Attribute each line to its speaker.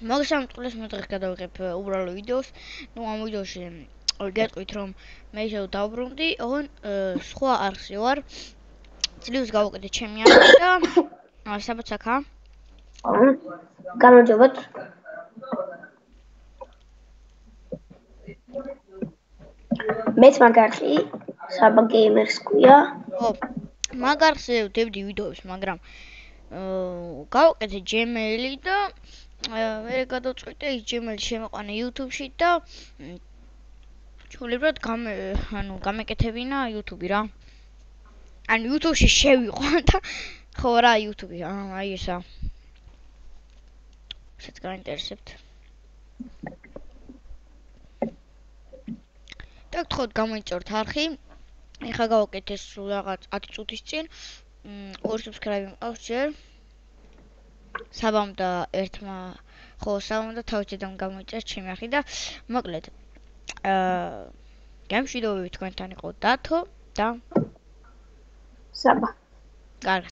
Speaker 1: მოგესალმებით, მე დღეს გადავიღებ უბრალო ვიდეოს. ამ ვიდეოში გეტყვით, რომ მე ისევ დავბრუნდი, ოღონ სხვა არხზე ვარ. ძლივს გავუკეთე ჩემი არხი და საბაც აქა.
Speaker 2: გამარჯობათ. მეც მაგარხი საბა გეიმერს ქვია.
Speaker 1: მაგ არხზე ვდებდი ვიდეოებს, მაგრამ გავუკეთე Gmail-ი და მე გადავწყვიტე ის Gmail-ი შემოყვანე YouTube-ში და ჩულებრად გამეკეთებინა YouTube-ი რა. ანუ YouTube-ში შევიყვან და ხო რა YouTube-ი, აი ესა. შეც გაინტერესებთ. და გთხოვთ გამოიწეროთ არხი. ეხლა გავაკეთე სულ რაღაც 10 წუთის წინ. 2 subscribe მყავს ჯერ. საბამ და ერთმა თავისიდან გამოიწერეთ ჩემი არხი და მოკლედ გამშვიდობებით თქვენთან იყო დათო და
Speaker 2: საბა.
Speaker 1: კარგად.